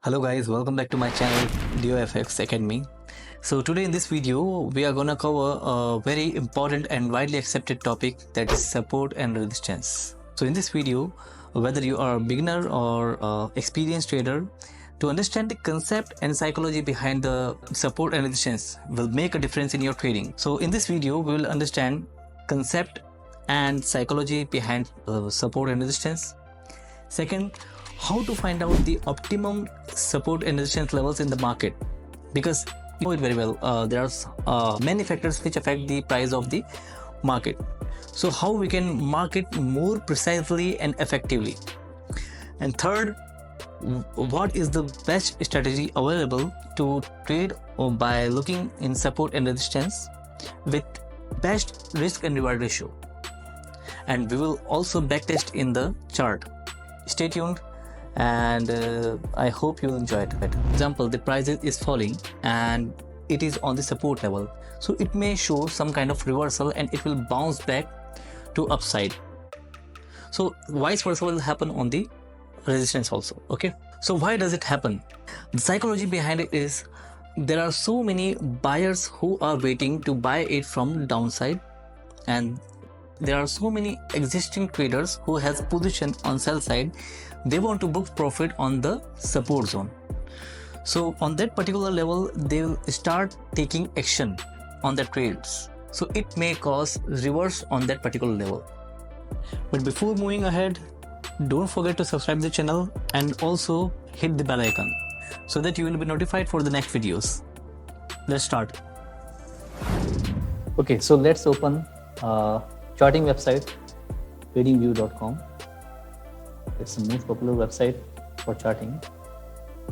Hello guys, welcome back to my channel DOFX Academy. So today in this video we are gonna cover a very important and widely accepted topic, that is support and resistance. So in this video, whether you are a beginner or experienced trader, to understand the concept and psychology behind the support and resistance will make a difference in your trading. So in this video we will understand concept and psychology behind support and resistance. Second, how to find out the optimum support and resistance levels in the market, because you know it very well, there are many factors which affect the price of the market. So how we can market more precisely and effectively. And third, what is the best strategy available to trade by looking in support and resistance with best risk and reward ratio. And we will also backtest in the chart. Stay tuned, and I hope you'll enjoy it. For example, the price is falling and it is on the support level, so it may show some kind of reversal and it will bounce back to upside. So vice versa will happen on the resistance also. Okay, so why does it happen? The psychology behind it is there are so many buyers who are waiting to buy it from downside, and there are so many existing traders who has position on sell side. They want to book profit on the support zone. So on that particular level they will start taking action on the trades, so it may cause reverse on that particular level. But before moving ahead, don't forget to subscribe the channel and also hit the bell icon so that you will be notified for the next videos. Let's start. Okay, so let's open charting website tradingview.com. It's the most popular website for charting,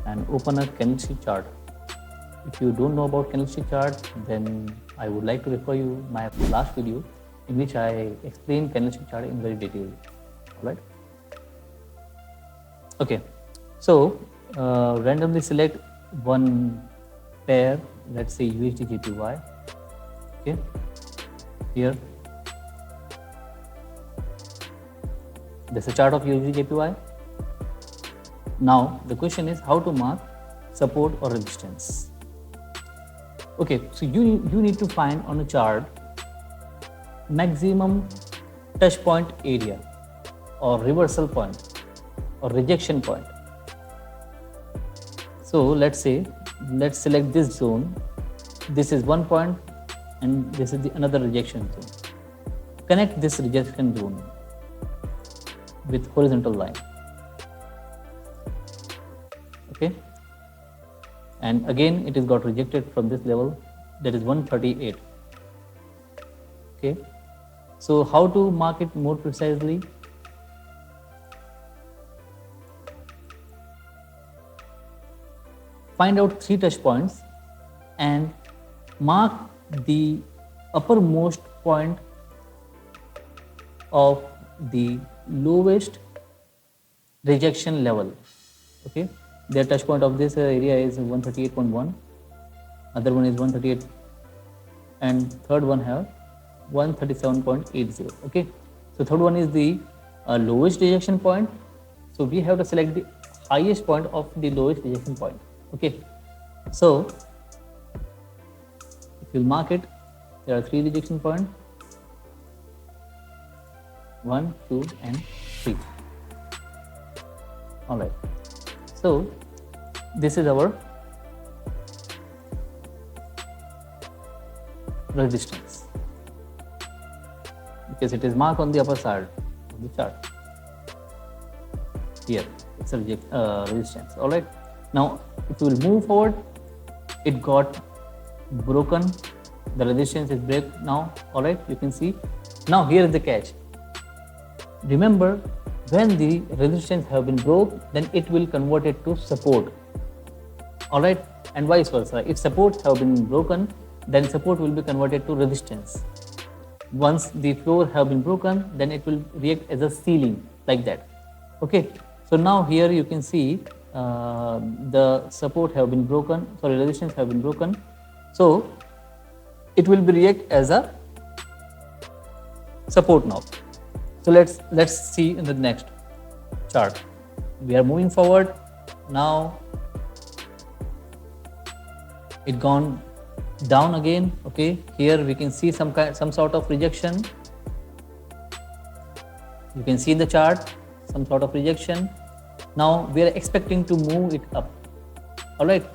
and open a candlestick chart. If you don't know about candlestick chart, then I would like to refer you my last video in which I explain candlestick chart in very detail. All right. Okay, so randomly select one pair. Let's say USD JPY. Okay, here. This is a chart of USD JPY. Now the question is how to mark support or resistance. Okay, so you need to find on a chart maximum touch point area or reversal point or rejection point. So let's select this zone. This is one point and this is the another rejection zone. Connect this rejection zone with horizontal line. Okay, and again it is got rejected from this level, that is 138. Okay, so how to mark it more precisely? Find out 3 touch points and mark the uppermost point of the lowest rejection level. Okay, the touch point of this area is 138.1, other one is 138, and third one have 137.80. okay, so third one is the lowest rejection point, so we have to select the highest point of the lowest rejection point. Okay, so if you mark it, there are 3 rejection points, 1, 2 and 3. All right, so this is our resistance because it is marked on the upper side of the chart. Here it's a resistance. All right, now if we will move forward, it got broken, the resistance is break now. All right, you can see. Now here is the catch. Remember, when the resistance have been broke, then it will convert it to support. All right, and vice versa. If supports have been broken, then support will be converted to resistance. Once the floor have been broken, then it will react as a ceiling, like that. Okay, so now here you can see the support have been broken, sorry, resistance have been broken, so it will be react as a support now. So let's see in the next chart. We are moving forward now. it gone down again. Okay, here we can see some sort of rejection. You can see in the chart some sort of rejection. Now we are expecting to move it up. All right,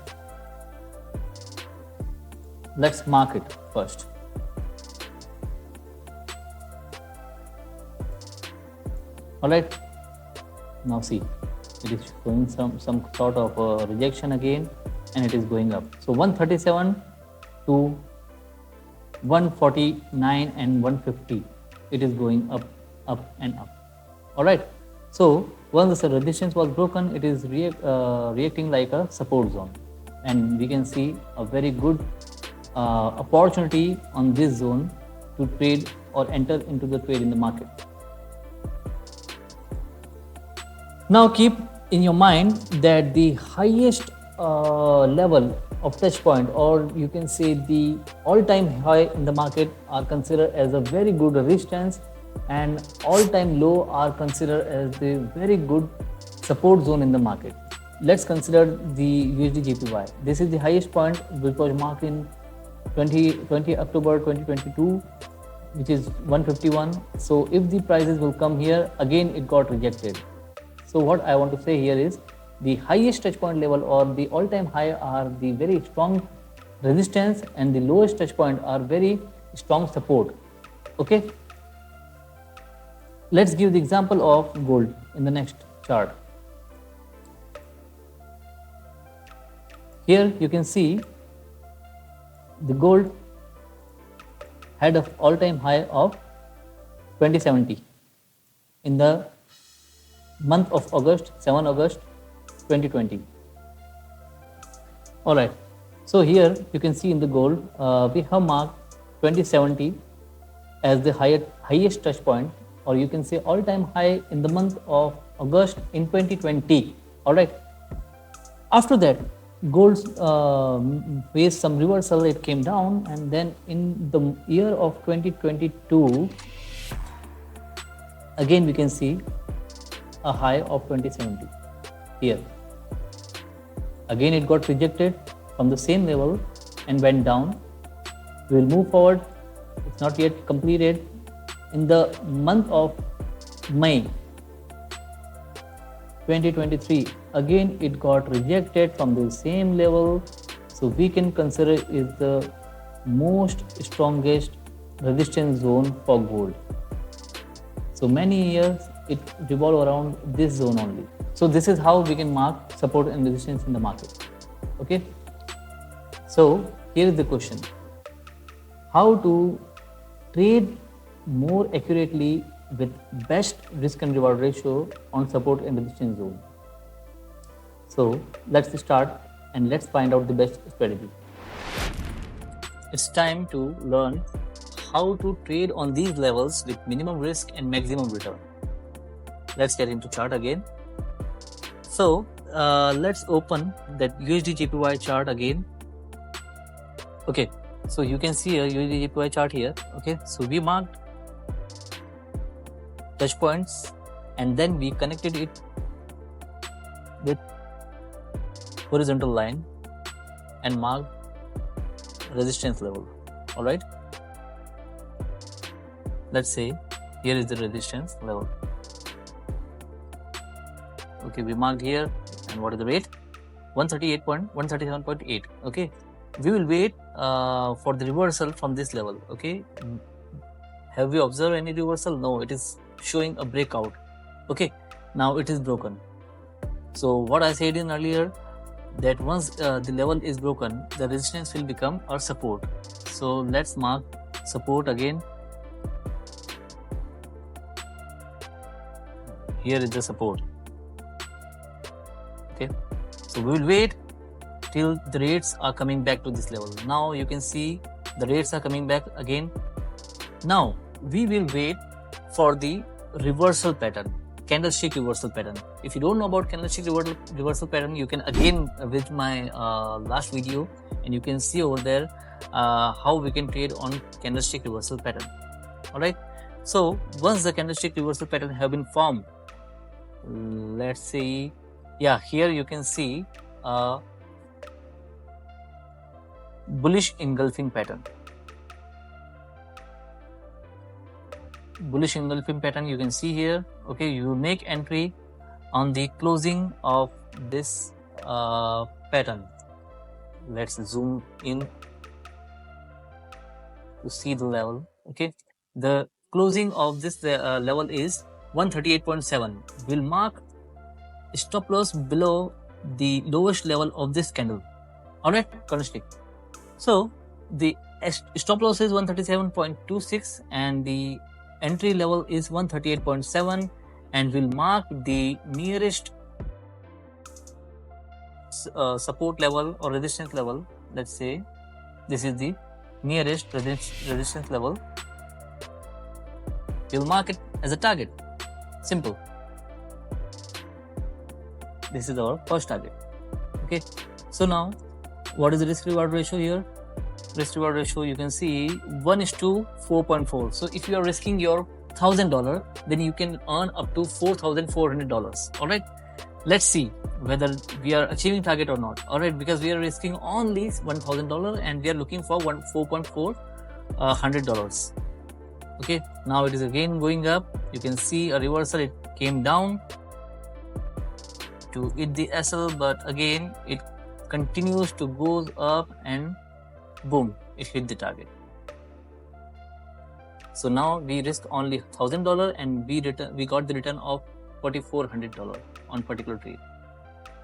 let's mark it first. All right, now see, it is showing some sort of rejection again, and it is going up. So 137 to 149 and 150, it is going up and up. All right, so once the resistance was broken, it is reacting like a support zone, and we can see a very good opportunity on this zone to trade or enter into the trade in the market. Now keep in your mind that the highest level of touch point, or you can say the all-time high in the market, are considered as a very good resistance, and all-time low are considered as the very good support zone in the market. Let's consider the USD JPY. This is the highest point which was marked in 20 October 2022, which is 151. So if the prices will come here, again it got rejected. So what I want to say here is the highest touch point level or the all-time high are the very strong resistance, and the lowest touch point are very strong support. Okay. Let's give the example of gold in the next chart. Here you can see the gold had an all-time high of 2070 in the month of August, 7 August 2020. All right, so here you can see in the gold we have marked 2070 as the highest touch point, or you can say all-time high in the month of August in 2020. All right, after that gold faced some reversal, it came down, and then in the year of 2022 again we can see a high of 2070 here. Again it got rejected from the same level and went down. We will move forward. It's not yet completed. In the month of May 2023, again it got rejected from the same level. So we can consider it is the most strongest resistance zone for gold. So many years it revolve around this zone only. So this is how we can mark support and resistance in the market. Okay. So here is the question: how to trade more accurately with best risk and reward ratio on support and resistance zone? So let's start and let's find out the best strategy. It's time to learn how to trade on these levels with minimum risk and maximum return. Let's get into chart again. So let's open that USD JPY chart again. Okay, so you can see a USD JPY chart here. Okay, so we marked touch points and then we connected it with horizontal line and marked resistance level. All right, let's say here is the resistance level. Okay, we marked here, and what is the rate? 137.8. Okay, we will wait for the reversal from this level. Okay, have we observed any reversal? No, it is showing a breakout. Okay, now it is broken. So what I said in earlier, that once the level is broken, the resistance will become our support. So let's mark support again. Here is the support. Okay, so we will wait till the rates are coming back to this level. Now you can see the rates are coming back again. Now we will wait for the reversal pattern, candlestick reversal pattern. If you don't know about candlestick reversal pattern, you can again visit my last video and you can see over there how we can trade on candlestick reversal pattern. All right, so once the candlestick reversal pattern have been formed, let's see, yeah, here you can see bullish engulfing pattern. Bullish engulfing pattern you can see here. Okay, you make entry on the closing of this pattern. Let's zoom in to see the level. Okay, the closing of this level is 138.7. Will mark stop loss below the lowest level of this candle. Alright, candlestick. So the stop loss is 137.26 and the entry level is 138.7 and will mark the nearest support level or resistance level. Let's say this is the nearest resistance level. We'll mark it as a target. Simple. This is our first target. Okay, so now what is the risk reward ratio here? Risk reward ratio you can see 1:4.4. So if you are risking your $1,000, then you can earn up to $4,400. All right, let's see whether we are achieving target or not. All right, because we are risking only $1,000 and we are looking for $4,400. Okay, now it is again going up. You can see a reversal. It came down to hit the SL, but again it continues to go up and boom, it hit the target. So now we risked only $1,000 and we got the return of $4,400 on particular trade.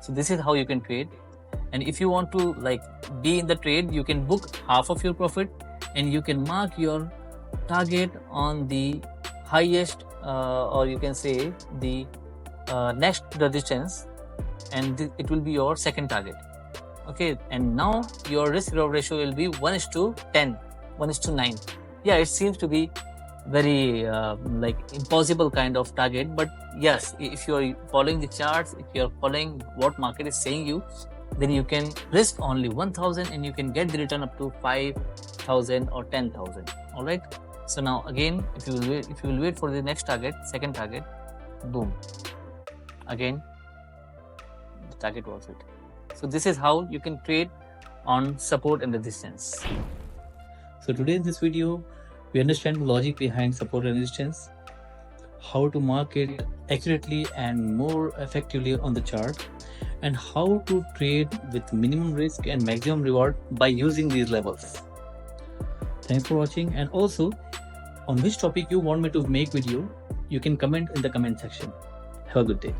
So this is how you can trade. And if you want to be in the trade, you can book half of your profit and you can mark your target on the highest or you can say the next resistance, and it will be your second target. Okay, and now your risk reward ratio will be 1:10, 1:9. Yeah, it seems to be very impossible kind of target, but yes, if you are following the charts, if you are following what market is saying you, then you can risk only 1,000 and you can get the return up to 5,000 or 10,000. All right, so now again if you will wait for the next target, second target, boom, again the target was it. So this is how you can trade on support and resistance. So today in this video, we understand the logic behind support and resistance, how to mark it accurately and more effectively on the chart, and how to trade with minimum risk and maximum reward by using these levels. Thanks for watching, and also on which topic you want me to make video, you can comment in the comment section. Have a good day.